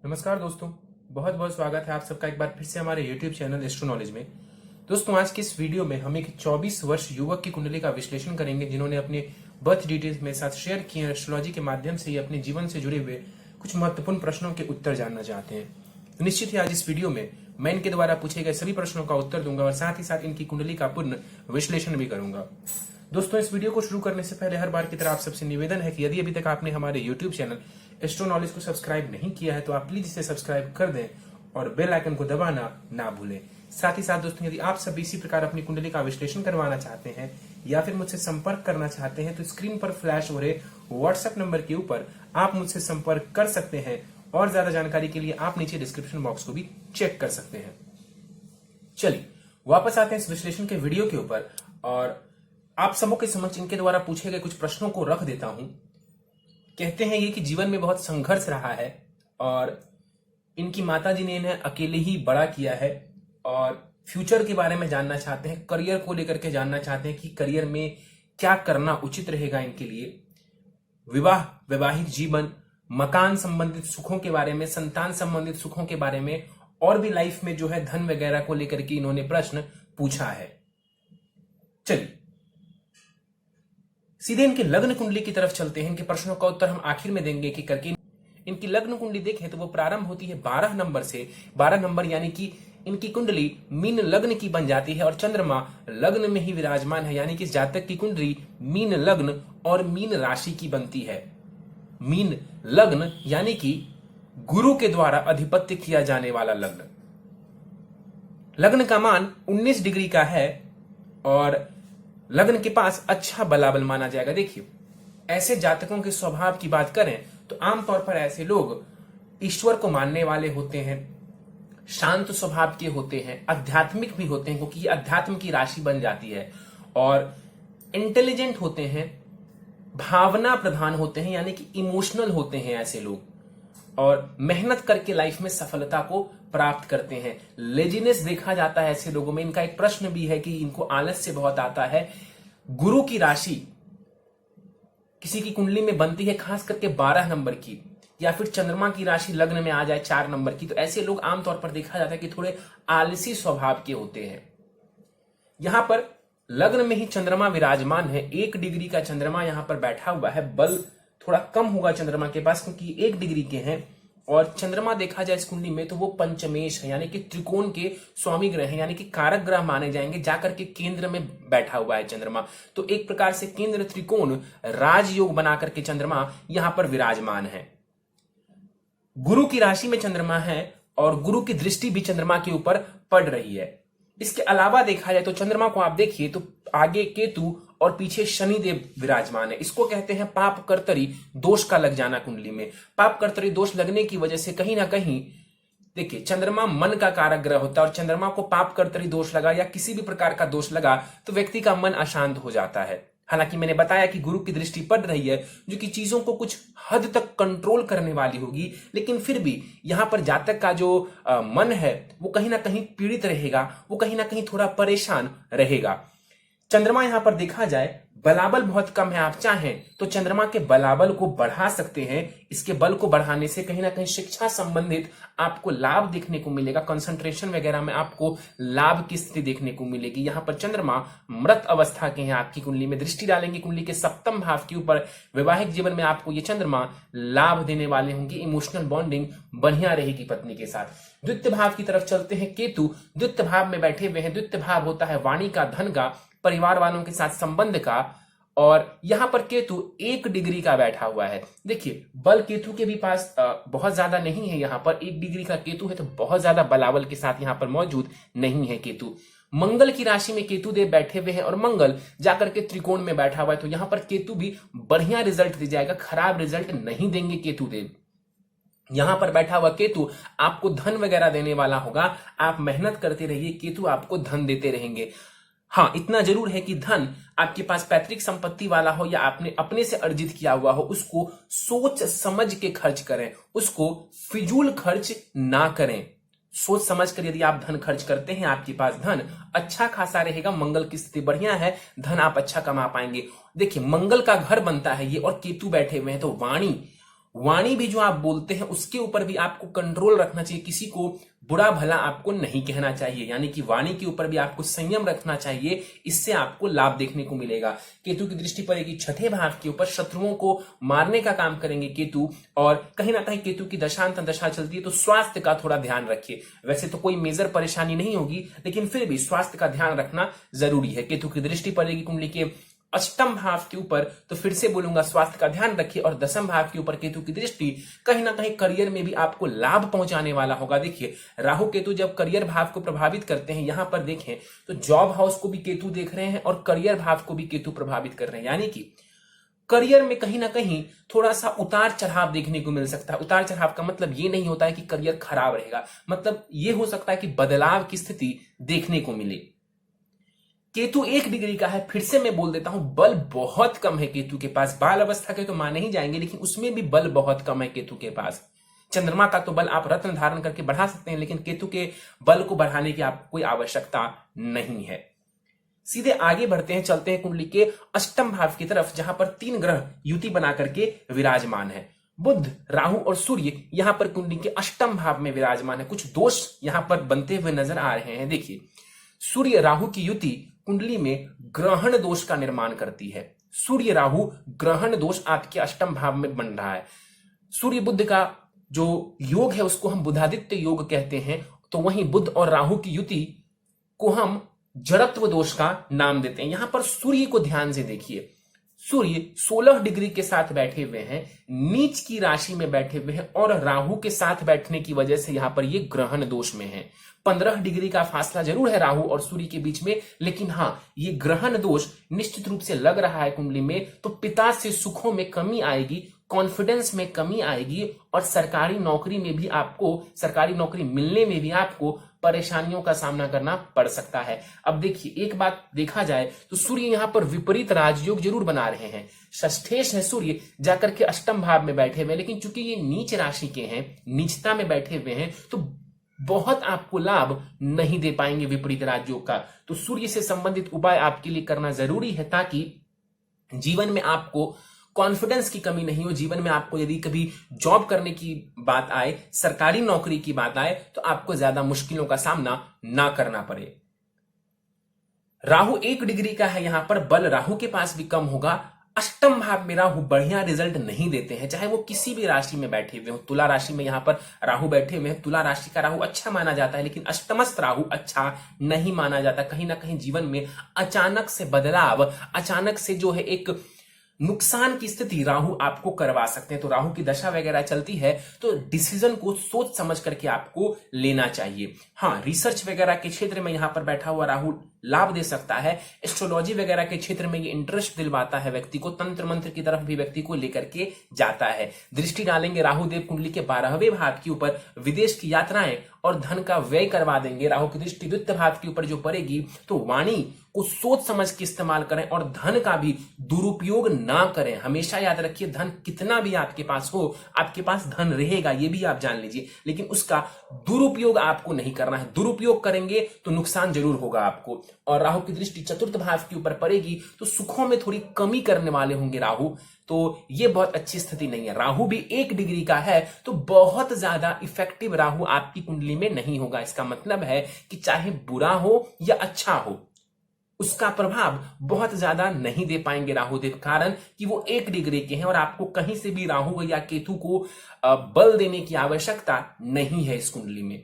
नमस्कार दोस्तों, बहुत बहुत स्वागत है आप सबका एक बार फिर से हमारे YouTube चैनल एस्ट्रो नॉलेज में। दोस्तों, आज की इस वीडियो में हम एक 24 वर्ष युवक की कुंडली का विश्लेषण करेंगे, जिन्होंने अपने बर्थ डिटेल्स मेरे साथ शेयर किए हैं। एस्ट्रोलॉजी के माध्यम से ही अपने जीवन से जुड़े हुए कुछ महत्वपूर्ण प्रश्नों के उत्तर जानना चाहते हैं। तो निश्चित ही आज इस वीडियो में मैं इनके द्वारा पूछे गए सभी प्रश्नों का उत्तर दूंगा और साथ ही साथ इनकी कुंडली का पूर्ण विश्लेषण भी करूंगा। दोस्तों, इस वीडियो को शुरू करने से पहले हर बार की तरह आप सबसे निवेदन है कि यदि अभी तक आपने हमारे YouTube चैनल एस्ट्रो नॉलेज को सब्सक्राइब नहीं किया है तो आप प्लीज इसे सब्सक्राइब कर दें और बेल आइकन को दबाना ना भूलें। साथ ही साथ दोस्तों, यदि आप सब इसी प्रकार अपनी कुंडली का विश्लेषण करवाना चाहते हैं या फिर मुझसे संपर्क करना चाहते हैं तो स्क्रीन पर फ्लैश हो रहे व्हाट्सएप नंबर के ऊपर आप मुझसे संपर्क कर सकते हैं और ज्यादा जानकारी के लिए आप नीचे डिस्क्रिप्शन बॉक्स को भी चेक कर सकते हैं। चलिए वापस आते हैं इस विश्लेषण के वीडियो के ऊपर और आप सबों के समक्ष इनके द्वारा पूछे गए कुछ प्रश्नों को रख देता हूं। कहते हैं ये कि जीवन में बहुत संघर्ष रहा है और इनकी माताजी ने इन्हें अकेले ही बड़ा किया है और फ्यूचर के बारे में जानना चाहते हैं, करियर को लेकर के जानना चाहते हैं कि करियर में क्या करना उचित रहेगा इनके लिए, विवाह, वैवाहिक जीवन, मकान संबंधित सुखों के बारे में, संतान संबंधित सुखों के बारे में और भी लाइफ में जो है धन वगैरह को लेकर के इन्होंने प्रश्न पूछा है। चलिए सीधे इनके लग्न कुंडली की तरफ चलते हैं। इनके प्रश्नों का उत्तर हम आखिर में देंगे कि करके इनकी लग्न कुंडली देखें तो वो प्रारंभ होती है 12 नंबर से। 12 नंबर यानी कि इनकी कुंडली मीन लग्न की बन जाती है और चंद्रमा लग्न में ही विराजमान है, यानी कि जातक की कुंडली मीन लग्न और मीन राशि की बनती है। मीन लग्न यानी कि गुरु के द्वारा अधिपत्य किया जाने वाला लग्न। लग्न का मान 19 डिग्री का है और लग्न के पास अच्छा बलाबल माना जाएगा। देखिए, ऐसे जातकों के स्वभाव की बात करें तो आमतौर पर ऐसे लोग ईश्वर को मानने वाले होते हैं, शांत स्वभाव के होते हैं, आध्यात्मिक भी होते हैं क्योंकि ये अध्यात्म की राशि बन जाती है, और इंटेलिजेंट होते हैं, भावना प्रधान होते हैं यानी कि इमोशनल होते हैं ऐसे लोग, और मेहनत करके लाइफ में सफलता को प्राप्त करते हैं। लेजीनेस देखा जाता है ऐसे लोगों में। इनका एक प्रश्न भी है कि इनको आलस्य बहुत आता है। गुरु की राशि किसी की कुंडली में बनती है खास करके 12 नंबर की, या फिर चंद्रमा की राशि लग्न में आ जाए 4 नंबर की, तो ऐसे लोग आमतौर पर देखा जाता है कि थोड़े आलसी स्वभाव के होते हैं। यहां पर लग्न में ही चंद्रमा विराजमान है। 1 डिग्री का चंद्रमा यहां पर बैठा हुआ है। बल थोड़ा कम होगा चंद्रमा के पास क्योंकि 1 डिग्री के हैं, और चंद्रमा देखा जाए इस कुंडली में तो वो पंचमेश है यानी कि त्रिकोण के स्वामी ग्रह है, यानी कि कारक ग्रह माने जाएंगे। जाकर के केंद्र में बैठा हुआ है चंद्रमा, तो एक प्रकार से केंद्र त्रिकोण राजयोग बना करके चंद्रमा यहां पर विराजमान है। गुरु की राशि में चंद्रमा है और गुरु की दृष्टि भी चंद्रमा के ऊपर पड़ रही है। इसके अलावा देखा जाए तो चंद्रमा को आप देखिए तो आगे केतु और पीछे शनिदेव विराजमान है। इसको कहते हैं पाप कर्तरी दोष का लग जाना कुंडली में। पाप कर्तरी दोष लगने की वजह से कहीं ना कहीं देखिए, चंद्रमा मन का कारक ग्रह होता है और चंद्रमा को पाप कर्तरी दोष लगा या किसी भी प्रकार का दोष लगा तो व्यक्ति का मन अशांत हो जाता है। हालांकि मैंने बताया कि गुरु की दृष्टि पड़ रही है जो कि चीजों को कुछ हद तक कंट्रोल करने वाली होगी, लेकिन फिर भी यहां पर जातक का जो मन है वो कहीं ना कहीं पीड़ित रहेगा, वो कहीं ना कहीं थोड़ा परेशान रहेगा। चंद्रमा यहां पर देखा जाए बलाबल बहुत कम है। आप चाहें तो चंद्रमा के बलाबल को बढ़ा सकते हैं। इसके बल को बढ़ाने से कहीं ना कहीं शिक्षा संबंधित आपको लाभ देखने को मिलेगा, कंसंट्रेशन वगैरह में आपको लाभ की स्थिति देखने को मिलेगी। यहां पर चंद्रमा मृत अवस्था के हैं, आपकी कुंडली में दृष्टि डालेंगे कुंडली के 7वें भाव के ऊपर। वैवाहिक जीवन में आपको ये चंद्रमा लाभ देने वाले होंगे, इमोशनल बॉन्डिंग बढ़िया रहेगी पत्नी के साथ। द्वितीय भाव की तरफ चलते हैं। केतु द्वितीय भाव में बैठे हुए हैं। द्वितीय भाव होता है वाणी का, धन का, परिवार वालों के साथ संबंध का, और यहां पर केतु 1 डिग्री का बैठा हुआ है। देखिए, बल केतु के भी पास बहुत ज्यादा नहीं है। यहां पर 1 डिग्री का केतु है तो बहुत ज्यादा बलाबल के साथ यहां पर मौजूद नहीं है केतु। मंगल की राशि में केतु देव बैठे हुए हैं और मंगल जाकर के त्रिकोण में बैठा हुआ है, तो यहां पर केतु भी बढ़िया रिजल्ट दे जाएगा, खराब रिजल्ट नहीं देंगे केतु देव। यहां पर बैठा हुआ केतु आपको धन वगैरह देने वाला होगा। आप मेहनत करते रहिए, केतु आपको धन देते रहेंगे। हाँ, इतना जरूर है कि धन आपके पास पैतृक संपत्ति वाला हो या आपने अपने से अर्जित किया हुआ हो, उसको सोच समझ के खर्च करें, उसको फिजूल खर्च ना करें। सोच समझ कर यदि आप धन खर्च करते हैं, आपके पास धन अच्छा खासा रहेगा। मंगल की स्थिति बढ़िया है, धन आप अच्छा कमा पाएंगे। देखिए, मंगल का घर बनता है ये और केतु बैठे हुए हैं, तो वाणी वाणी भी जो आप बोलते हैं उसके ऊपर भी आपको कंट्रोल रखना चाहिए, किसी को बुरा भला आपको नहीं कहना चाहिए, यानी कि वाणी के ऊपर भी आपको संयम रखना चाहिए। इससे आपको लाभ देखने को मिलेगा। केतु की दृष्टि पड़ेगी छठे भाव के ऊपर, शत्रुओं को मारने का काम करेंगे केतु, और कहीं ना कहीं केतु की दशांत दशा चलती है तो स्वास्थ्य का थोड़ा ध्यान रखिए। वैसे तो कोई मेजर परेशानी नहीं होगी, लेकिन फिर भी स्वास्थ्य का ध्यान रखना जरूरी है। केतु की दृष्टि पड़ेगी कुंडली के अष्टम भाव के ऊपर, तो फिर से बोलूंगा स्वास्थ्य का ध्यान रखिए। और दसम भाव के ऊपर केतु की दृष्टि कहीं ना कहीं करियर में भी आपको लाभ पहुंचाने वाला होगा। देखिए राहु केतु जब करियर भाव को प्रभावित करते हैं, यहां पर देखें तो जॉब हाउस को भी केतु देख रहे हैं और करियर भाव को भी केतु प्रभावित कर रहे हैं, यानी कि करियर में कहीं ना कहीं थोड़ा सा उतार चढ़ाव देखने को मिल सकता है। उतार चढ़ाव का मतलब ये नहीं होता है कि करियर खराब रहेगा, मतलब ये हो सकता है कि बदलाव की स्थिति देखने को मिले। केतु 1 डिग्री का है, फिर से मैं बोल देता हूं बल बहुत कम है केतु के पास। बाल अवस्था के तो माने ही जाएंगे, लेकिन उसमें भी बल बहुत कम है केतु के पास। चंद्रमा का तो बल आप रत्न धारण करके बढ़ा सकते हैं, लेकिन केतु के बल को बढ़ाने की आपको कोई आवश्यकता नहीं है। सीधे आगे बढ़ते हैं, चलते हैं कुंडली के अष्टम भाव की तरफ, जहां पर 3 ग्रह युति बना करके विराजमान है। बुध, राहु और सूर्य यहां पर कुंडली के अष्टम भाव में विराजमान है। कुछ दोष यहां पर बनते हुए नजर आ रहे हैं। देखिए सूर्य राहु की युति कुंडली में ग्रहण दोष का निर्माण करती है। सूर्य राहु ग्रहण दोष आपके अष्टम भाव में बन रहा है। सूर्य बुध का जो योग है उसको हम बुधादित्य योग कहते हैं, तो वहीं बुध और राहु की युति को हम जड़त्व दोष का नाम देते हैं। यहां पर सूर्य को ध्यान से देखिए, सूर्य 16 डिग्री के साथ बैठे हुए हैं, नीच की राशि में बैठे हुए हैं, और राहु के साथ बैठने की वजह से यहां पर ये ग्रहण दोष में है। 15 डिग्री का फासला जरूर है राहु और सूर्य के बीच में, लेकिन हां ये ग्रहण दोष निश्चित रूप से लग रहा है कुंडली में, तो पिता से सुखों में कमी आएगी, कॉन्फिडेंस में कमी आएगी, और सरकारी नौकरी में भी आपको, सरकारी नौकरी मिलने में भी आपको परेशानियों का सामना करना पड़ सकता है। अब देखिए एक बात देखा जाए तो सूर्य यहां पर विपरीत राजयोग जरूर बना रहे हैं। षष्ठेश है सूर्य जाकर के अष्टम भाव में बैठे हुए, लेकिन चूंकि ये नीच राशि के हैं, नीचता में बैठे हुए हैं, तो बहुत आपको लाभ नहीं दे पाएंगे विपरीत राजयोग का। तो सूर्य से संबंधित उपाय आपके लिए करना जरूरी है, ताकि जीवन में आपको कॉन्फिडेंस की कमी नहीं हो। जीवन में आपको यदि कभी जॉब करने की बात आए, सरकारी नौकरी की बात आए, तो आपको ज्यादा मुश्किलों का सामना ना करना पड़े। राहु 1 डिग्री का है, यहां पर बल राहु के पास भी कम होगा। अष्टम भाव में राहु बढ़िया रिजल्ट नहीं देते हैं, चाहे वो किसी भी राशि में बैठे हुए हो। तुला राशि में यहां पर राहु बैठे हुए हैं, तुला राशि का राहु अच्छा माना जाता है, लेकिन अष्टमस्थ राहु अच्छा नहीं माना जाता। कहीं ना कहीं जीवन में अचानक से बदलाव, अचानक से जो है एक नुकसान की स्थिति राहु आपको करवा सकते हैं। तो राहु की दशा वगैरह चलती है तो डिसीजन को सोच समझ करके आपको लेना चाहिए। हाँ, रिसर्च वगैरह के क्षेत्र में यहां पर बैठा हुआ राहु लाभ दे सकता है। एस्ट्रोलॉजी वगैरह के क्षेत्र में ये इंटरेस्ट दिलवाता है व्यक्ति को, तंत्र मंत्र की तरफ भी व्यक्ति को लेकर के जाता है। दृष्टि डालेंगे राहु देव कुंडली के 12वें भाव के ऊपर, विदेश की यात्राएं और धन का व्यय करवा देंगे। राहु की दृष्टि द्वितीय भाव के ऊपर जो पड़ेगी, तो वाणी को सोच समझ के इस्तेमाल करें और धन का भी दुरुपयोग ना करें। हमेशा याद रखिए, धन कितना भी आपके पास हो, आपके पास धन रहेगा, ये भी आप जान लीजिए, लेकिन उसका दुरुपयोग आपको नहीं करना है। दुरुपयोग करेंगे तो नुकसान जरूर होगा आपको। और राहु की दृष्टि चतुर्थ भाव के ऊपर पड़ेगी, तो सुखों में थोड़ी कमी करने वाले होंगे राहु, तो ये बहुत अच्छी स्थिति नहीं है। राहु भी 1 डिग्री का है, तो बहुत ज्यादा इफेक्टिव राहु आपकी कुंडली में नहीं होगा। इसका मतलब है कि चाहे बुरा हो या अच्छा हो, उसका प्रभाव बहुत ज्यादा नहीं दे पाएंगे राहु देव, कारण कि वो 1 डिग्री के हैं और आपको कहीं से भी राहु या केतु को बल देने की आवश्यकता नहीं है इस कुंडली में।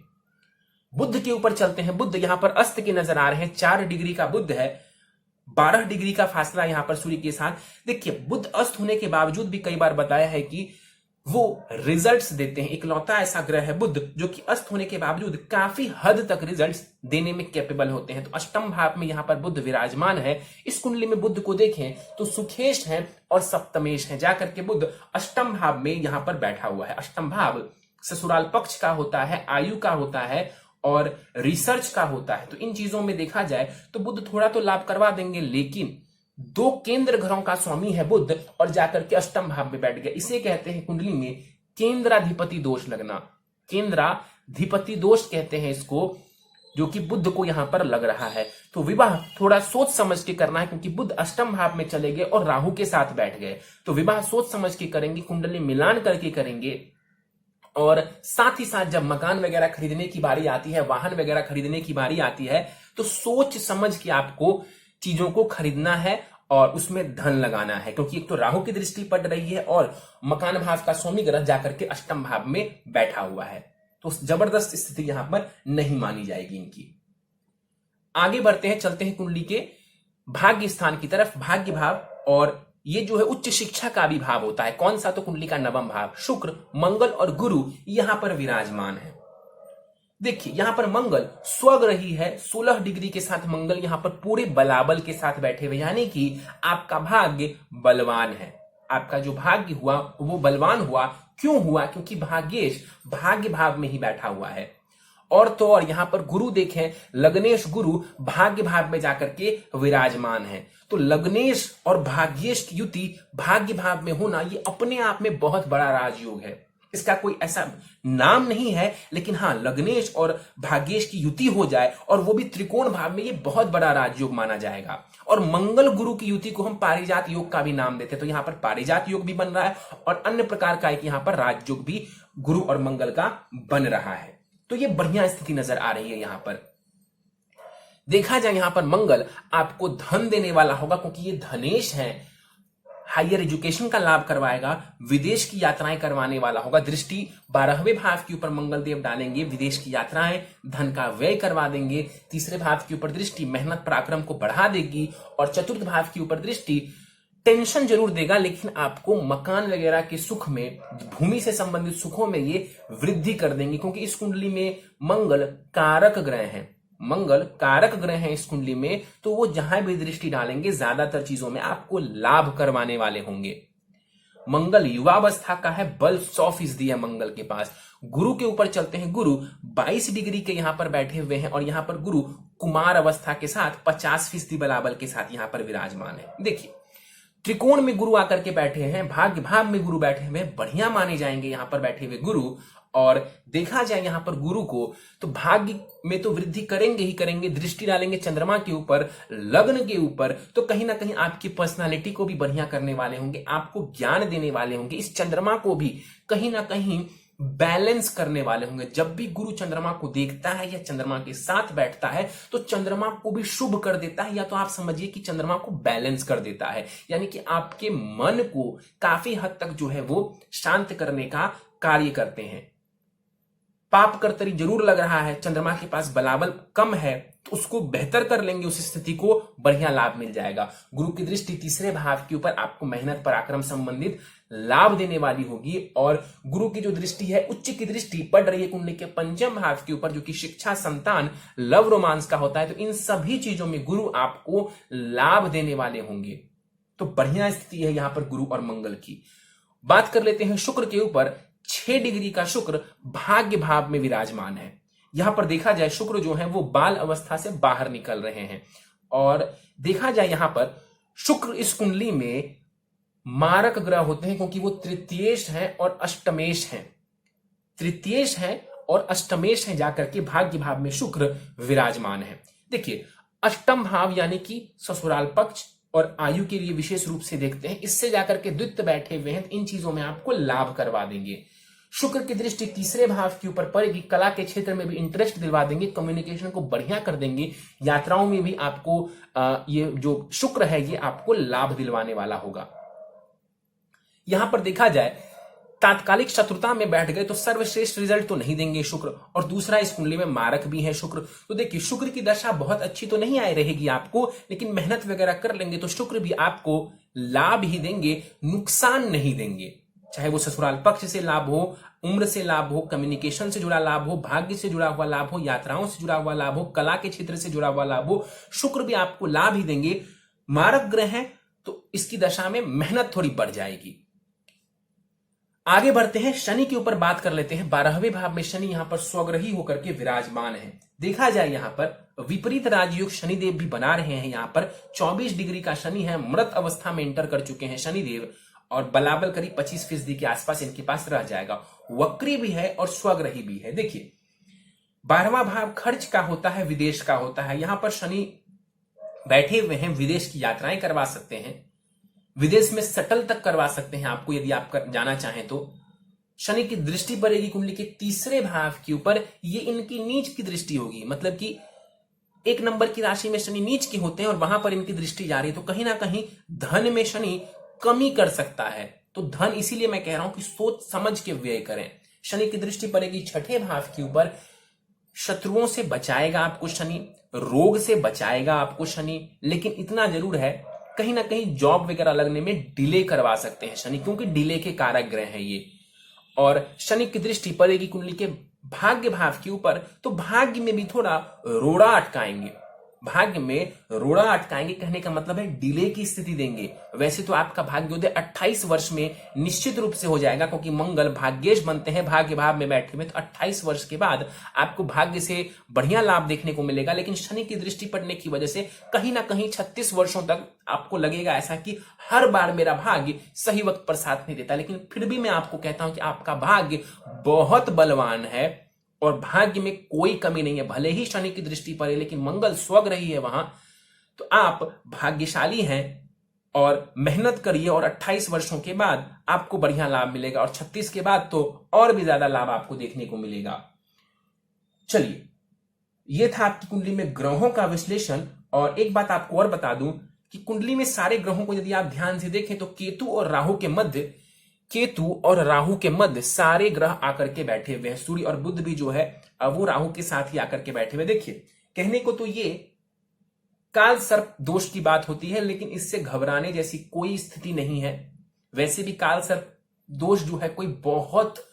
बुध के ऊपर चलते हैं। बुध यहां पर अस्त के नजर आ रहे हैं, 4 डिग्री का बुध है, 12 डिग्री का फासला यहां पर सूर्य के साथ। देखिए बुध अस्त होने के बावजूद भी कई बार बताया है कि वो रिजल्ट्स देते हैं। इकलौता ऐसा ग्रह है बुध जो कि अस्त होने के बावजूद काफी हद तक रिजल्ट्स देने में कैपेबल होते हैं। तो अष्टम भाव में यहां पर बुध विराजमान है। इस कुंडली में बुध को देखें तो सुखेश है और सप्तमेश है, जाकर के बुध अष्टम भाव में यहां पर बैठा हुआ है। अष्टम भाव ससुराल पक्ष का होता है, आयु का होता है और रिसर्च का होता है। तो इन चीजों में देखा जाए तो बुध थोड़ा तो लाभ करवा देंगे, लेकिन 2 केंद्र घरों का स्वामी है बुध और जाकर के अष्टम भाव में बैठ गया। इसे कहते हैं कुंडली में केंद्राधिपति दोष लगना। केंद्राधिपति दोष कहते हैं इसको। जो कि बुध को यहां पर लग रहा है। तो विवाह थोड़ा सोच समझ के करना है, क्योंकि बुध अष्टम भाव में चले गए और राहु के साथ बैठ गए। तो विवाह सोच समझ के करेंगे, कुंडली मिलान करके करेंगे। और साथ ही साथ जब मकान वगैरह खरीदने की बारी आती है, वाहन वगैरह खरीदने की बारी आती है, तो सोच समझ के आपको चीजों को खरीदना है और उसमें धन लगाना है, क्योंकि एक तो राहु की दृष्टि पड़ रही है और मकान भाव का स्वामी ग्रह जाकर के अष्टम भाव में बैठा हुआ है। तो जबरदस्त स्थिति यहां पर नहीं मानी जाएगी इनकी। आगे बढ़ते हैं, चलते हैं कुंडली के भाग्य स्थान की तरफ। भाग्य भाव, और ये जो है उच्च शिक्षा का भी भाव होता है। कौन सा? तो कुंडली का नवम भाव। शुक्र, मंगल और गुरु यहां पर विराजमान है। देखिए यहां पर मंगल स्वग्रही है, 16 डिग्री के साथ मंगल यहां पर पूरे बलाबल के साथ बैठे हुए, यानी कि आपका भाग्य बलवान है। आपका जो भाग्य हुआ वो बलवान हुआ। क्यों हुआ? क्योंकि भाग्येश भाग्य भाव में ही बैठा हुआ है। और तो और यहां पर गुरु देखें, लग्नेश गुरु भाग्य भाव में जाकर के विराजमान है। तो लग्नेश और भाग्येश की युति भाग्य भाव में होना, ये अपने आप में बहुत बड़ा राजयोग है। इसका कोई ऐसा नाम नहीं है, लेकिन हाँ, लग्नेश और भाग्येश की युति हो जाए और वो भी त्रिकोण भाव में, ये बहुत बड़ा राजयोग माना जाएगा। और मंगल गुरु की युति को हम पारिजात योग का भी नाम देते हैं। तो यहां पर पारिजात योग भी बन रहा है और अन्य प्रकार का एक यहां पर राजयोग भी गुरु और मंगल का बन रहा है। तो ये बढ़िया स्थिति नजर आ रही है। यहां पर देखा जाए, यहां पर मंगल आपको धन देने वाला होगा, क्योंकि ये धनेश है। हायर एजुकेशन का लाभ करवाएगा, विदेश की यात्राएं करवाने वाला होगा। दृष्टि 12वें भाव के ऊपर मंगल देव डालेंगे, विदेश की यात्राएं, धन का व्यय करवा देंगे। तीसरे भाव के ऊपर दृष्टि मेहनत पराक्रम को बढ़ा देगी। और चतुर्थ भाव के ऊपर दृष्टि टेंशन जरूर देगा, लेकिन आपको मकान वगैरह के सुख में, भूमि से संबंधित सुखों में ये वृद्धि कर देंगे, क्योंकि इस कुंडली में मंगल कारक ग्रह हैं। मंगल कारक ग्रह हैं इस कुंडली में, तो वो जहां भी दृष्टि डालेंगे ज्यादातर चीजों में आपको लाभ करवाने वाले होंगे। मंगल युवावस्था का है, बल 100% है मंगल के पास। गुरु के ऊपर चलते हैं। गुरु 22 डिग्री के यहां पर बैठे हुए हैं और यहां पर गुरु कुमार अवस्था के साथ 50% बलाबल के साथ यहां पर विराजमान है। देखिए त्रिकोण में गुरु आकर के बैठे हैं, भाग्य भाव में गुरु बैठे हुए, बढ़िया माने जाएंगे यहां पर बैठे हुए गुरु। और देखा जाए यहां पर गुरु को, तो भाग्य में तो वृद्धि करेंगे ही करेंगे। दृष्टि डालेंगे चंद्रमा के ऊपर, लग्न के ऊपर, तो कहीं ना कहीं आपकी पर्सनालिटी को भी बढ़िया करने वाले होंगे, आपको ज्ञान देने वाले होंगे। इस चंद्रमा को भी कहीं ना कहीं बैलेंस करने वाले होंगे। जब भी गुरु चंद्रमा को देखता है या चंद्रमा के साथ बैठता है, तो चंद्रमा को भी शुभ कर देता है, या तो आप समझिए कि चंद्रमा को बैलेंस कर देता है। यानी कि आपके मन को काफी हद तक जो है वो शांत करने का कार्य करते हैं। पाप कर्तरी जरूर लग रहा है, चंद्रमा के पास बलाबल कम है, तो उसको बेहतर कर लेंगे, उस स्थिति को बढ़िया लाभ मिल जाएगा। गुरु की दृष्टि तीसरे भाव के ऊपर आपको मेहनत पराक्रम संबंधित लाभ देने वाली होगी। और गुरु की जो दृष्टि है, उच्च की दृष्टि पड़ रही है कुंडली के पंचम भाव के ऊपर, जो कि शिक्षा, संतान, लव, रोमांस का होता है। तो इन सभी चीजों में गुरु आपको लाभ देने वाले होंगे। तो बढ़िया स्थिति है यहां पर गुरु और मंगल की। बात कर लेते हैं शुक्र के ऊपर। 6 डिग्री का शुक्र भाग्य भाव में विराजमान है। यहां पर देखा जाए शुक्र जो है वो बाल अवस्था से बाहर निकल रहे हैं। और देखा जाए यहां पर शुक्र इस कुंडली में मारक ग्रह होते हैं, क्योंकि वो तृतीयेश है और अष्टमेश है। तृतीयेश है और अष्टमेश है, जाकर के भाग्य भाव में शुक्र विराजमान है। देखिए अष्टम भाव यानी कि ससुराल पक्ष और आयु के लिए विशेष रूप से देखते हैं, इससे जाकर के द्वितीय बैठे हुए हैं, इन चीजों में आपको लाभ करवा देंगे। शुक्र की दृष्टि तीसरे भाव के ऊपर पड़ेगी, कला के क्षेत्र में भी इंटरेस्ट दिलवा देंगे, कम्युनिकेशन को बढ़िया कर देंगे, यात्राओं में भी आपको ये जो शुक्र है ये आपको लाभ दिलवाने वाला होगा। यहां पर देखा जाए तात्कालिक शत्रुता में बैठ गए तो सर्वश्रेष्ठ रिजल्ट तो नहीं देंगे शुक्र, और दूसरा इस कुंडली में मारक भी है शुक्र। तो देखिए शुक्र की दशा बहुत अच्छी तो नहीं आई रहेगी आपको, लेकिन मेहनत वगैरह कर लेंगे तो शुक्र भी आपको लाभ ही देंगे, नुकसान नहीं देंगे। चाहे वो ससुराल पक्ष से लाभ हो, उम्र से लाभ हो, कम्युनिकेशन से जुड़ा लाभ हो, भाग्य से जुड़ा हुआ लाभ हो, यात्राओं से जुड़ा हुआ लाभ हो, कला के क्षेत्र से जुड़ा हुआ लाभ हो, शुक्र भी आपको लाभ ही देंगे। मारक ग्रह है तो इसकी दशा में मेहनत थोड़ी बढ़ जाएगी। आगे बढ़ते हैं, शनि के ऊपर बात कर लेते हैं। 12वें भाव में शनि यहां पर स्वग्रही होकर के विराजमान है। देखा जाए यहां पर विपरीत राजयोग शनिदेव भी बना रहे हैं। यहां पर 24 डिग्री का शनि है, मृत अवस्था में एंटर कर चुके हैं शनिदेव, और बलाबल करीब 25% के आसपास इनके पास रह जाएगा। वक्री भी है और स्वग्रही भी है। देखिए 12वां भाव खर्च का होता है, विदेश का होता है। यहां पर शनि बैठे हुए हैं, विदेश की यात्राएं करवा सकते हैं, विदेश में सेटल तक करवा सकते हैं आपको, यदि आप जाना चाहें तो। शनि की दृष्टि पड़ेगी कुंडली के तीसरे भाव के ऊपर, ये इनकी नीच की दृष्टि होगी, मतलब कि 1 नंबर की राशि में शनि नीच के होते हैं और वहां पर इनकी दृष्टि जा रही है, तो कहीं ना कहीं धन में शनि कमी कर सकता है। तो धन, इसीलिए मैं कह रहा हूं कि सोच समझ के व्यय करें। शनि की दृष्टि पड़ेगी छठे भाव के ऊपर, शत्रुओं से बचाएगा आपको शनि, रोग से बचाएगा आपको शनि, लेकिन इतना जरूर है कहीं ना कहीं जॉब वगैरह लगने में डिले करवा सकते हैं शनि, क्योंकि डिले के कारक ग्रह है ये। और शनि की दृष्टि पड़ेगी कुंडली के भाग्य भाव के ऊपर, तो भाग्य में भी थोड़ा रोड़ा अटकाएंगे, भाग्य में रोड़ा अटकाएंगे, कहने का मतलब है डिले की स्थिति देंगे। वैसे तो आपका भाग्योदय 28 वर्ष में निश्चित रूप से हो जाएगा, क्योंकि मंगल भाग्येश बनते हैं भाग्य भाव में बैठे हुए, तो 28 वर्ष के बाद आपको भाग्य से बढ़िया लाभ देखने को मिलेगा। लेकिन शनि की दृष्टि पड़ने की वजह से कहीं ना कहीं 36 वर्षों तक आपको लगेगा ऐसा कि हर बार मेरा भाग्य सही वक्त पर साथ नहीं देता। लेकिन फिर भी मैं आपको कहता हूं कि आपका भाग्य बहुत बलवान है और भाग्य में कोई कमी नहीं है। भले ही शनि की दृष्टि पड़े, लेकिन मंगल स्वग्रह ही है वहां, तो आप भाग्यशाली हैं और मेहनत करिए और 28 वर्षों के बाद आपको बढ़िया लाभ मिलेगा और 36 के बाद तो और भी ज्यादा लाभ आपको देखने को मिलेगा। चलिए, यह था आपकी कुंडली में ग्रहों का विश्लेषण। और एक बात आपको और बता दूं कि कुंडली में सारे ग्रहों को यदि आप ध्यान से देखें तो केतु और राहु के मध्य सारे ग्रह आकर के बैठे हुए हैं। सूर्य और बुध भी जो है वो राहु के साथ ही आकर के बैठे हुए। देखिए, कहने को तो ये काल सर्प दोष की बात होती है, लेकिन इससे घबराने जैसी कोई स्थिति नहीं है। वैसे भी काल सर्प दोष जो है कोई बहुत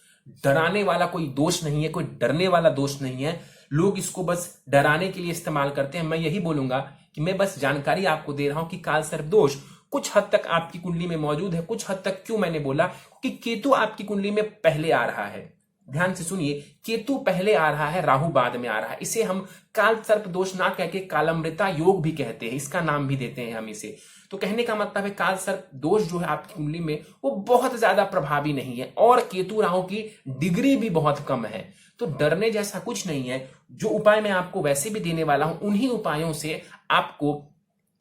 डराने वाला कोई दोष नहीं है, कोई डरने वाला दोष नहीं है। लोग इसको बस डराने के लिए इस्तेमाल करते हैं। मैं यही बोलूंगा कि मैं बस जानकारी आपको दे रहा हूं कि काल सर्प दोष कुछ हद तक आपकी कुंडली में मौजूद है। कुछ हद तक क्यों मैंने बोला, क्योंकि केतु आपकी कुंडली में पहले आ रहा है। ध्यान से सुनिए, केतु पहले आ रहा है, राहु बाद में आ रहा है। इसे हम काल सर्प दोष ना कह के कालमृता योग भी कहते हैं, इसका नाम भी देते हैं हम इसे। तो कहने का मतलब है काल सर्प दोष जो है आपकी कुंडली में वो बहुत ज्यादा प्रभावी नहीं है और केतु राहु की डिग्री भी बहुत कम है। तो डरने जैसा कुछ नहीं है। जो उपाय मैं आपको वैसे भी देने वाला हूं, उन्हीं उपायों से आपको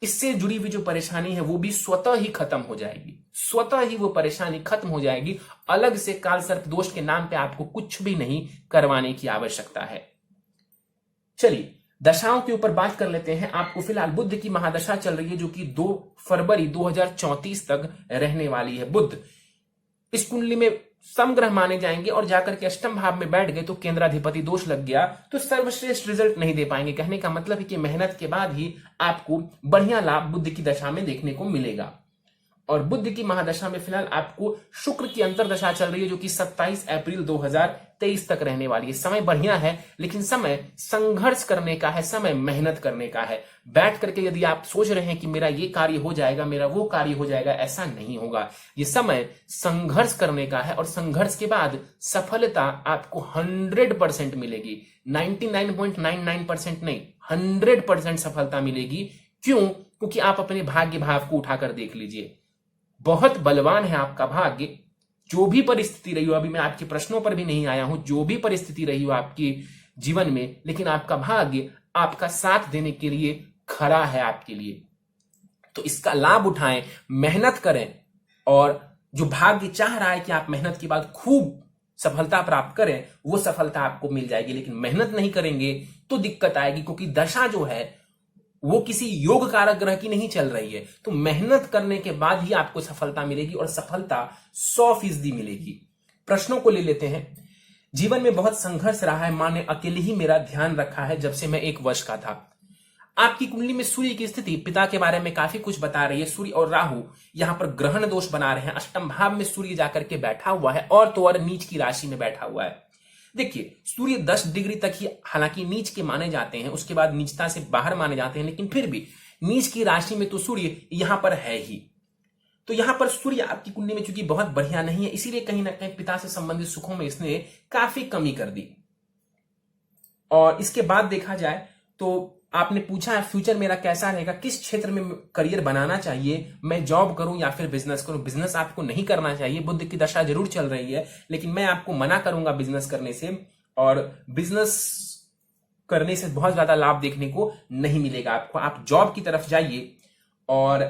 इससे जुड़ी हुई जो परेशानी है वो भी स्वतः ही खत्म हो जाएगी। स्वतः ही वो परेशानी खत्म हो जाएगी। अलग से काल सर्प दोष के नाम पे आपको कुछ भी नहीं करवाने की आवश्यकता है। चलिए, दशाओं के ऊपर बात कर लेते हैं। आपको फिलहाल बुध की महादशा चल रही है, जो कि 2 फरवरी 2034 तक रहने वाली है। बुध इस कुंडली में समग्रह माने जाएंगे और जाकर के अष्टम भाव में बैठ गए तो केंद्राधिपति दोष लग गया, तो सर्वश्रेष्ठ रिजल्ट नहीं दे पाएंगे। कहने का मतलब है कि मेहनत के बाद ही आपको बढ़िया लाभ बुध की दशा में देखने को मिलेगा। और बुध की महादशा में फिलहाल आपको शुक्र की अंतरदशा चल रही है, जो कि 27 अप्रैल 2023 तक रहने वाली है। समय बढ़िया है, लेकिन समय संघर्ष करने का है, समय मेहनत करने का है। बैठ करके यदि आप सोच रहे हैं कि मेरा ये कार्य हो जाएगा, मेरा वो कार्य हो जाएगा, ऐसा नहीं होगा। ये समय संघर्ष करने का है और संघर्ष के बाद सफलता आपको 100% मिलेगी। 99.99% नहीं, 100% सफलता मिलेगी। क्यों? क्योंकि आप अपने भाग्य भाव को उठाकर देख लीजिए, बहुत बलवान है आपका भाग्य। जो भी परिस्थिति रही हो, अभी मैं आपके प्रश्नों पर भी नहीं आया हूं, जो भी परिस्थिति रही हो आपके जीवन में, लेकिन आपका भाग्य आपका साथ देने के लिए खड़ा है आपके लिए। तो इसका लाभ उठाएं, मेहनत करें और जो भाग्य चाह रहा है कि आप मेहनत के बाद खूब सफलता प्राप्त करें, वो सफलता आपको मिल जाएगी। लेकिन मेहनत नहीं करेंगे तो दिक्कत आएगी, क्योंकि दशा जो है वो किसी योग कारक ग्रह की नहीं चल रही है। तो मेहनत करने के बाद ही आपको सफलता मिलेगी और सफलता 100% मिलेगी। प्रश्नों को ले लेते हैं। जीवन में बहुत संघर्ष रहा है, मां ने अकेले ही मेरा ध्यान रखा है जब से मैं 1 वर्ष का था। आपकी कुंडली में सूर्य की स्थिति पिता के बारे में काफी कुछ बता रही है। सूर्य और राहु यहां पर ग्रहण दोष बना रहे हैं। अष्टम भाव में सूर्य जाकर के बैठा हुआ है और तो और नीच की राशि में बैठा हुआ है। देखिए, सूर्य 10 डिग्री तक ही हालांकि नीच के माने जाते हैं, उसके बाद नीचता से बाहर माने जाते हैं, लेकिन फिर भी नीच की राशि में तो सूर्य यहां पर है ही। तो यहां पर सूर्य आपकी कुंडली में चूंकि बहुत बढ़िया नहीं है, इसीलिए कहीं ना कहीं पिता से संबंधित सुखों में इसने काफी कमी कर दी। और इसके बाद देखा जाए तो आपने पूछा है फ्यूचर मेरा कैसा रहेगा, किस क्षेत्र में करियर बनाना चाहिए, मैं जॉब करूं या फिर बिजनेस करूं। बिजनेस आपको नहीं करना चाहिए, बुध की दशा जरूर चल रही है, लेकिन मैं आपको मना करूंगा बिजनेस करने से। और बिजनेस करने से बहुत ज्यादा लाभ देखने को नहीं मिलेगा आपको। आप जॉब की तरफ जाइए और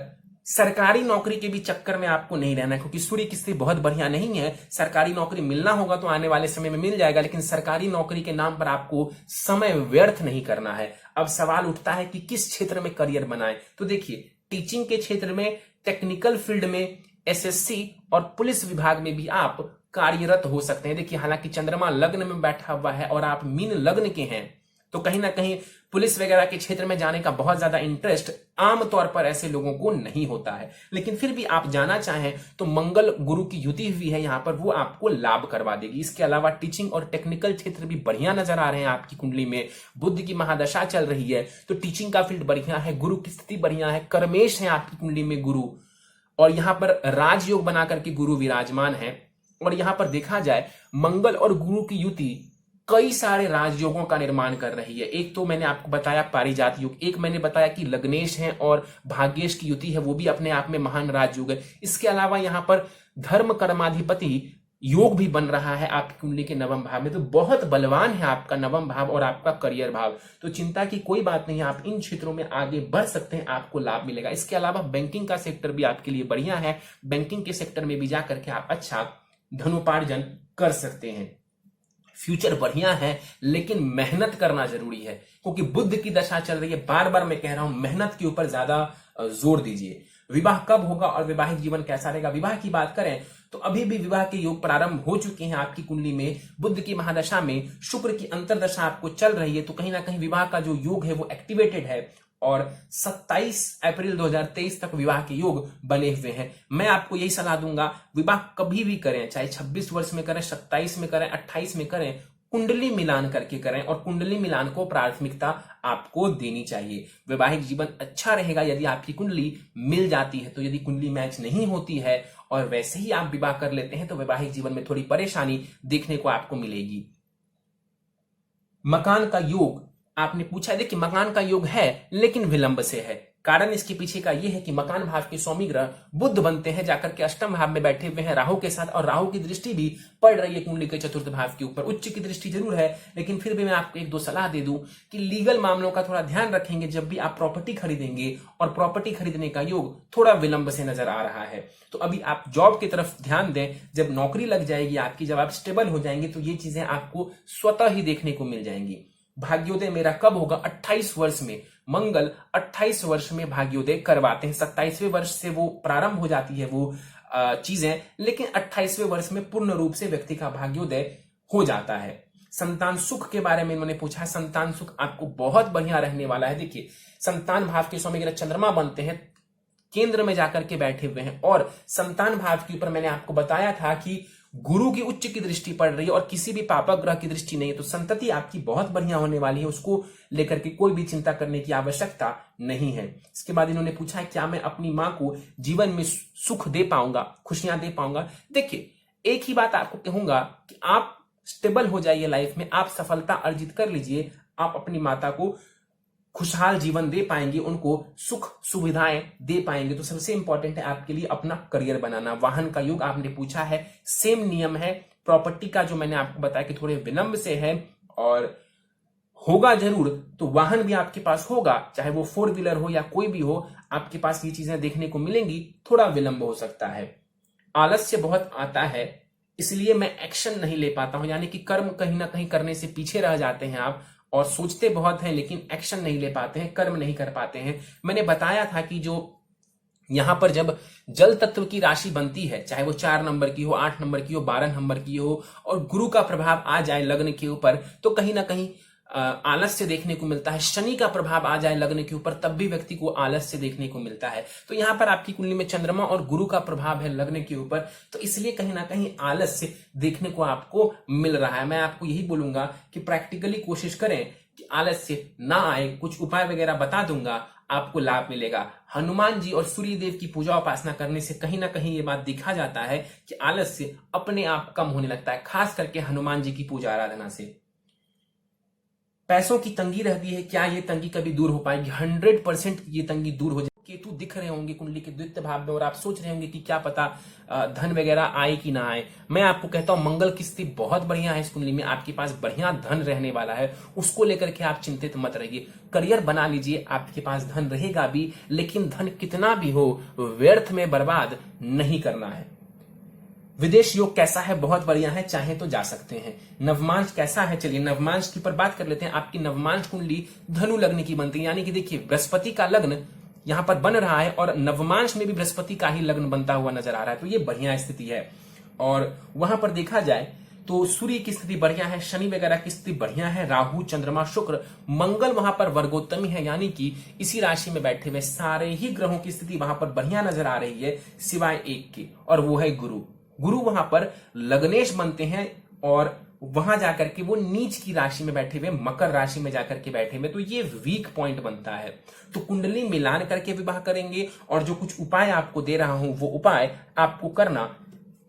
सरकारी नौकरी के भी चक्कर में आपको नहीं रहना, क्योंकि सूर्य की स्थिति बहुत बढ़िया नहीं है। सरकारी नौकरी मिलना होगा तो आने वाले समय में मिल जाएगा, लेकिन सरकारी नौकरी के नाम पर आपको समय व्यर्थ नहीं करना है। अब सवाल उठता है कि किस क्षेत्र में करियर बनाएं। तो देखिए, टीचिंग के क्षेत्र में, टेक्निकल फील्ड में, एसएससी और पुलिस विभाग में भी आप कार्यरत हो सकते हैं। देखिए, हालांकि चंद्रमा लग्न में बैठा हुआ है और आप मीन लग्न के हैं, तो कहीं ना कहीं पुलिस वगैरह के क्षेत्र में जाने का बहुत ज्यादा इंटरेस्ट आमतौर पर ऐसे लोगों को नहीं होता है। लेकिन फिर भी आप जाना चाहें तो मंगल गुरु की युति हुई है यहां पर, वो आपको लाभ करवा देगी। इसके अलावा टीचिंग और टेक्निकल क्षेत्र भी बढ़िया नजर आ रहे हैं आपकी कुंडली में। बुध की महादशा चल रही है तो टीचिंग का फील्ड बढ़िया है, गुरु की स्थिति बढ़िया है, कर्मेश है आपकी कुंडली में गुरु, और यहां पर राजयोग बना करके गुरु विराजमान है। और यहां पर देखा जाए मंगल और गुरु की युति कई सारे राजयोगों का निर्माण कर रही है। एक तो मैंने आपको बताया पारिजात योग, एक मैंने बताया कि लग्नेश है और भाग्येश की युति है, वो भी अपने आप में महान राजयोग है। इसके अलावा यहां पर धर्म कर्माधिपति योग भी बन रहा है आपकी कुंडली के नवम भाव में, तो बहुत बलवान है आपका नवम भाव और आपका करियर भाव। तो चिंता की कोई बात नहीं है, आप इन क्षेत्रों में आगे बढ़ सकते हैं, आपको लाभ मिलेगा। इसके अलावा बैंकिंग का सेक्टर भी आपके लिए बढ़िया है, बैंकिंग के सेक्टर में भी जाकर के आप अच्छा धनोपार्जन कर सकते हैं। फ्यूचर बढ़िया है, लेकिन मेहनत करना जरूरी है, क्योंकि बुध की दशा चल रही है। बार बार मैं कह रहा हूं, मेहनत के ऊपर ज्यादा जोर दीजिए। विवाह कब होगा और वैवाहिक जीवन कैसा रहेगा? विवाह की बात करें तो अभी भी विवाह के योग प्रारंभ हो चुके हैं आपकी कुंडली में। बुध की महादशा में शुक्र की अंतरदशा आपको चल रही है, तो कहीं ना कहीं विवाह का जो योग है वो एक्टिवेटेड है और 27 अप्रैल 2023 तक विवाह के योग बने हुए हैं। मैं आपको यही सलाह दूंगा, विवाह कभी भी करें, चाहे 26 वर्ष में करें, 27 में करें, 28 में करें, कुंडली मिलान करके करें और कुंडली मिलान को प्राथमिकता आपको देनी चाहिए। वैवाहिक जीवन अच्छा रहेगा यदि आपकी कुंडली मिल जाती है। तो यदि कुंडली मैच नहीं होती है और वैसे ही आप विवाह कर लेते हैं तो वैवाहिक जीवन में थोड़ी परेशानी देखने को आपको मिलेगी। मकान का योग आपने पूछा, देखिए मकान का योग है लेकिन विलंब से है। कारण इसके पीछे का यह है कि मकान भाव के स्वामी ग्रह बुध बनते हैं जाकर के अष्टम भाव में बैठे हुए हैं राहु के साथ, और राहु की दृष्टि भी पड़ रही है कुंडली के चतुर्थ भाव के ऊपर। उच्च की दृष्टि जरूर है, लेकिन फिर भी मैं आपको एक दो सलाह दे दूं कि लीगल मामलों का थोड़ा ध्यान रखेंगे जब भी आप प्रॉपर्टी खरीदेंगे, और प्रॉपर्टी खरीदने का योग थोड़ा विलंब से नजर आ रहा है। तो अभी आप जॉब की तरफ ध्यान दें, जब नौकरी लग जाएगी आपकी, जब आप स्टेबल हो जाएंगे तो ये चीजें आपको स्वतः ही देखने को मिल जाएंगी। भाग्योदय मेरा कब होगा? 28 वर्ष में। मंगल 28 वर्ष में भाग्योदय करवाते हैं। 27वें वर्ष से वो प्रारंभ हो जाती है वो चीजें, लेकिन 28वें वर्ष में पूर्ण रूप से व्यक्ति का भाग्योदय हो जाता है। संतान सुख के बारे में इन्होंने पूछा है। संतान सुख आपको बहुत बढ़िया रहने वाला है। देखिए, संतान भाव के स्वामी ग्रह चंद्रमा बनते हैं, केंद्र में जाकर के बैठे हुए हैं, और संतान भाव के ऊपर मैंने आपको बताया था कि गुरु की उच्च की दृष्टि पड़ रही है और किसी भी पापक ग्रह की दृष्टि नहीं है। तो संतति आपकी बहुत बढ़िया होने वाली है, उसको लेकर के कोई भी चिंता करने की आवश्यकता नहीं है। इसके बाद इन्होंने पूछा है क्या मैं अपनी मां को जीवन में सुख दे पाऊंगा, खुशियां दे पाऊंगा? देखिए, एक ही बात आपको कहूंगा कि आप स्टेबल हो जाइए लाइफ में, आप सफलता अर्जित कर लीजिए, आप अपनी माता को खुशहाल जीवन दे पाएंगे, उनको सुख सुविधाएं दे पाएंगे। तो सबसे इंपॉर्टेंट है आपके लिए अपना करियर बनाना। वाहन का योग आपने पूछा है, सेम नियम है। प्रॉपर्टी का जो मैंने आपको बताया कि थोड़े विलंब से है और होगा जरूर, तो वाहन भी आपके पास होगा, चाहे वो 4 व्हीलर हो या कोई भी हो, आपके पास ये चीजें देखने को मिलेंगी। थोड़ा विलंब हो सकता है। आलस्य बहुत आता है, इसलिए मैं एक्शन नहीं ले पाता हूं, यानी कि कर्म कहीं ना कहीं करने से पीछे रह जाते हैं आप, और सोचते बहुत हैं लेकिन एक्शन नहीं ले पाते हैं, कर्म नहीं कर पाते हैं। मैंने बताया था कि जो यहां पर जब जल तत्व की राशि बनती है, चाहे वो 4 नंबर की हो, 8 नंबर की हो, 12 नंबर की हो, और गुरु का प्रभाव आ जाए लग्न के ऊपर, तो कहीं ना कहीं आलस्य देखने को मिलता है। शनि का प्रभाव आ जाए लग्न के ऊपर, तब भी व्यक्ति को आलस्य देखने को मिलता है। तो यहां पर आपकी कुंडली में चंद्रमा और गुरु का प्रभाव है लग्न के ऊपर, तो इसलिए कहीं ना कहीं आलस्य देखने को आपको मिल रहा है। मैं आपको यही बोलूंगा कि प्रैक्टिकली कोशिश करें कि आलस्य ना आए। कुछ उपाय वगैरह बता दूंगा, आपको लाभ मिलेगा। हनुमान जी और सूर्य देव की पूजा उपासना करने से कहीं ना कहीं ये बात देखा जाता है कि आलस्य अपने आप कम होने लगता है, खास करके हनुमान जी की पूजा आराधना से। पैसों की तंगी रहती है, क्या ये तंगी कभी दूर हो पाएगी? 100% ये तंगी दूर हो जाएगी। केतु दिख रहे होंगे कुंडली के द्वितीय भाव में और आप सोच रहे होंगे कि क्या पता धन वगैरह आए कि ना आए, मैं आपको कहता हूं मंगल की स्थिति बहुत बढ़िया है इस कुंडली में, आपके पास बढ़िया धन रहने वाला है, उसको लेकर के आप चिंतित मत रहिए। करियर बना लीजिए, आपके पास धन रहेगा भी, लेकिन धन कितना भी हो व्यर्थ में बर्बाद नहीं करना है। विदेश योग कैसा है? बहुत बढ़िया है, चाहे तो जा सकते हैं। नवमांश कैसा है? चलिए नवमांश की पर बात कर लेते हैं। आपकी नवमांश कुंडली धनु लग्न की बनती है, यानी कि देखिए बृहस्पति का लग्न यहां पर बन रहा है और नवमांश में भी बृहस्पति का ही लग्न बनता हुआ नजर आ रहा है, तो ये बढ़िया स्थिति है। और वहां पर देखा जाए तो सूर्य की स्थिति बढ़िया है, शनि वगैरह की स्थिति बढ़िया है, राहु चंद्रमा शुक्र मंगल वहां पर वर्गोत्तमी है, यानी कि इसी राशि में बैठे हुए सारे ही ग्रहों की स्थिति वहां पर बढ़िया नजर आ रही है, सिवाय एक की, और वो है गुरु। गुरु वहां पर लग्नेश बनते हैं और वहां जाकर के वो नीच की राशि में बैठे हुए, मकर राशि में जाकर के बैठे हुए, तो ये वीक पॉइंट बनता है। तो कुंडली मिलान करके विवाह करेंगे और जो कुछ उपाय आपको दे रहा हूं वो उपाय आपको करना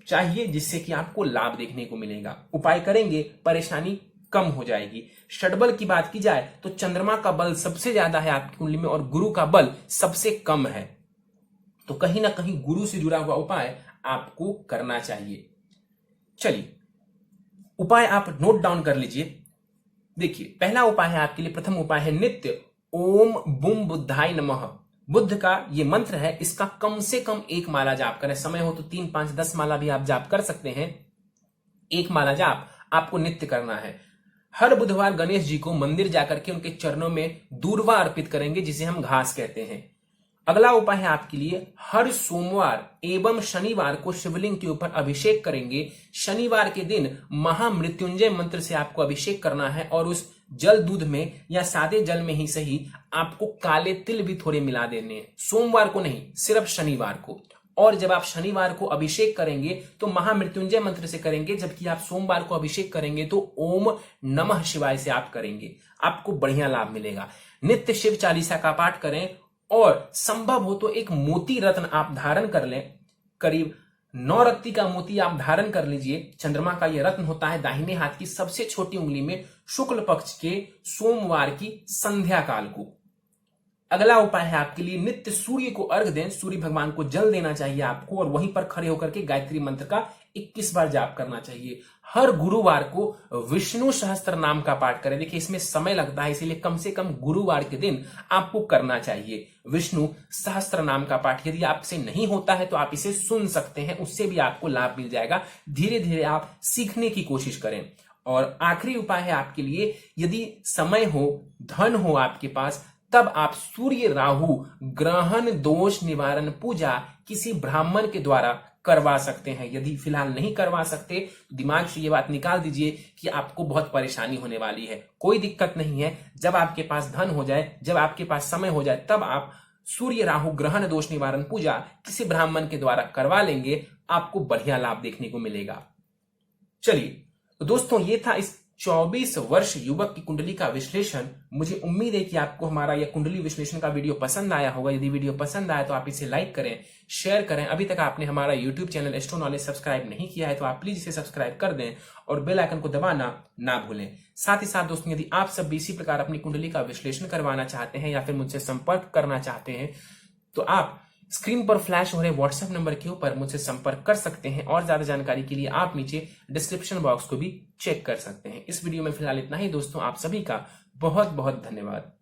चाहिए, जिससे कि आपको लाभ देखने को मिलेगा। उपाय करेंगे परेशानी कम हो जाएगी। षडबल की बात की जाए तो चंद्रमा का बल सबसे ज्यादा है आपकी कुंडली में और गुरु का बल सबसे कम है, तो कहीं ना कहीं गुरु से जुड़ा हुआ उपाय आपको करना चाहिए। चलिए उपाय आप नोट डाउन कर लीजिए। देखिए पहला उपाय है आपके लिए, प्रथम उपाय है नित्य ओम बुम बुद्धाय नमः। बुद्ध का ये मंत्र है, इसका कम से कम एक माला जाप करें। समय हो तो 3, 5, 10 माला भी आप जाप कर सकते हैं। एक माला जाप आपको नित्य करना है। हर बुधवार गणेश जी को मंदिर जाकर के उनके चरणों में दूर्वा अर्पित करेंगे, जिसे हम घास कहते हैं। अगला उपाय है आपके लिए, हर सोमवार एवं शनिवार को शिवलिंग के ऊपर अभिषेक करेंगे। शनिवार के दिन महामृत्युंजय मंत्र से आपको अभिषेक करना है और उस जल दूध में या सादे जल में ही सही आपको काले तिल भी थोड़े मिला देने हैं। सोमवार को नहीं, सिर्फ शनिवार को। और जब आप शनिवार को अभिषेक करेंगे तो महामृत्युंजय मंत्र से करेंगे, जबकि आप सोमवार को अभिषेक करेंगे तो ओम नमः शिवाय से आप करेंगे, आपको बढ़िया लाभ मिलेगा। नित्य शिव चालीसा का पाठ करें और संभव हो तो एक मोती रत्न आप धारण कर लें। करीब 9 रत्ती का मोती आप धारण कर लीजिए। चंद्रमा का यह रत्न होता है दाहिने हाथ की सबसे छोटी उंगली में, शुक्ल पक्ष के सोमवार की संध्या काल को। अगला उपाय है आपके लिए, नित्य सूर्य को अर्घ दें। सूर्य भगवान को जल देना चाहिए आपको और वहीं पर खड़े होकर के गायत्री मंत्र का 21 बार जाप करना चाहिए। हर गुरुवार को विष्णु सहस्त्र नाम का पाठ करें। देखिए इसमें समय लगता है, इसीलिए कम से कम गुरुवार के दिन आपको करना चाहिए विष्णु सहस्त्र नाम का पाठ। यदि आपसे नहीं होता है तो आप इसे सुन सकते हैं, उससे भी आपको लाभ मिल जाएगा। धीरे धीरे आप सीखने की कोशिश करें। और आखिरी उपाय है आपके लिए, यदि समय हो, धन हो आपके पास, तब आप सूर्य राहु ग्रहण दोष निवारण पूजा किसी ब्राह्मण के द्वारा करवा सकते हैं। यदि फिलहाल नहीं करवा सकते तो दिमाग से ये बात निकाल दीजिए कि आपको बहुत परेशानी होने वाली है। कोई दिक्कत नहीं है, जब आपके पास धन हो जाए, जब आपके पास समय हो जाए, तब आप सूर्य राहु ग्रहण दोष निवारण पूजा किसी ब्राह्मण के द्वारा करवा लेंगे, आपको बढ़िया लाभ देखने को मिलेगा। चलिए तो दोस्तों ये था इस 24 वर्ष युवक की कुंडली का विश्लेषण। मुझे उम्मीद है कि आपको हमारा यह कुंडली विश्लेषण का वीडियो पसंद आया होगा। यदि वीडियो पसंद आया तो आप इसे लाइक करें, शेयर करें। अभी तक आपने हमारा YouTube channel astro knowledge subscribe नहीं किया है तो आप प्लीज इसे सब्सक्राइब कर दें और बेल आइकन को दबाना ना भूलें। साथ ही साथ दोस्तों, यदि आप सब भी इसी प्रकार अपनी कुंडली का विश्लेषण करवाना चाहते हैं या फिर मुझसे संपर्क करना चाहते हैं तो आप स्क्रीन पर फ्लैश हो रहे व्हाट्सएप नंबर के ऊपर मुझसे संपर्क कर सकते हैं। और ज्यादा जानकारी के लिए आप नीचे डिस्क्रिप्शन बॉक्स को भी चेक कर सकते हैं। इस वीडियो में फिलहाल इतना ही दोस्तों, आप सभी का बहुत बहुत धन्यवाद।